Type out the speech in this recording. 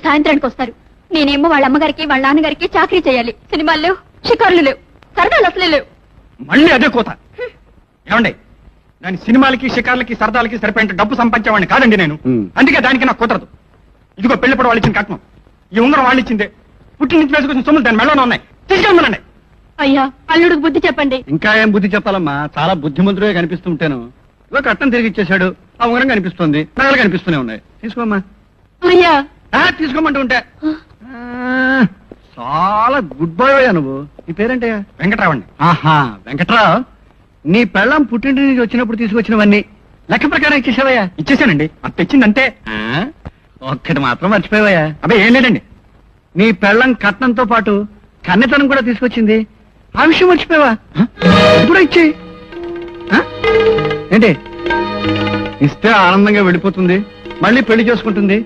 సాయంత్రానికి వస్తారు. నేనేమో వాళ్ళ అమ్మగారికి వాళ్ళ నాన్నగారికి చాకరీ చేయాలి. సినిమాలు లేవు, షికారులు లేవు, సరదాలు అసలే లేవు. మళ్ళీ అదే కోత. ఏమండి, దాని సినిమాలకి షికార్లకి సరదాలకి సరిపోయేంత డబ్బు సంపాదించేవాడిని కాదండి నేను. అందుకే దానికి నాకు కుదరదు. ఇదిగో పెళ్లిపడ వాళ్ళు ఇచ్చిన కట్నం, ఈ ఉంగరం వాళ్ళు ఇచ్చిందే, పుట్టి నుంచి వేసుకొచ్చిన సొమ్ములు దాని మెళ్ళలో ఉన్నాయి. తీసుకెళ్ళమనండి. అయ్యా, అల్లుడికి బుద్ధి చెప్పండి. ఇంకా ఏం బుద్ధి చెప్పాలమ్మా, చాలా బుద్ధిమంతుడే కనిపిస్తుంటాను. ఇదిగో కట్నం తిరిగి ఇచ్చేశాడు, ఆ ఉంగరం కనిపిస్తుంది, నగలు కనిపిస్తూనే ఉన్నాయి. తీసుకోమ్మా. అయ్యా తీసుకోమంటూ ఉంటే. చాలా గుడ్ బాయ్ అయ్యా నువ్వు. నీ పేరేంటయ్యా? వెంకట్రావు అండి. ఆహా, వెంకట్రావు, నీ పెళ్ళం పుట్టింటి నుంచి వచ్చినప్పుడు తీసుకొచ్చినవన్నీ లెక్క ప్రకారం ఇచ్చేసావయ్యా? ఇచ్చేసానండి, అది తెచ్చింది అంతే. ఒక్కటి మాత్రం మర్చిపోయావయ్యా? అబ్బాయి ఏం లేదండి. నీ పెళ్ళం కట్నంతో పాటు కన్నెతనం కూడా తీసుకొచ్చింది, ఆ విషయం మర్చిపోయావా? ఇప్పుడు ఇచ్చేయి. ఏంటి, ఇస్తే ఆనందంగా వెళ్ళిపోతుంది, మళ్ళీ పెళ్లి చేసుకుంటుంది.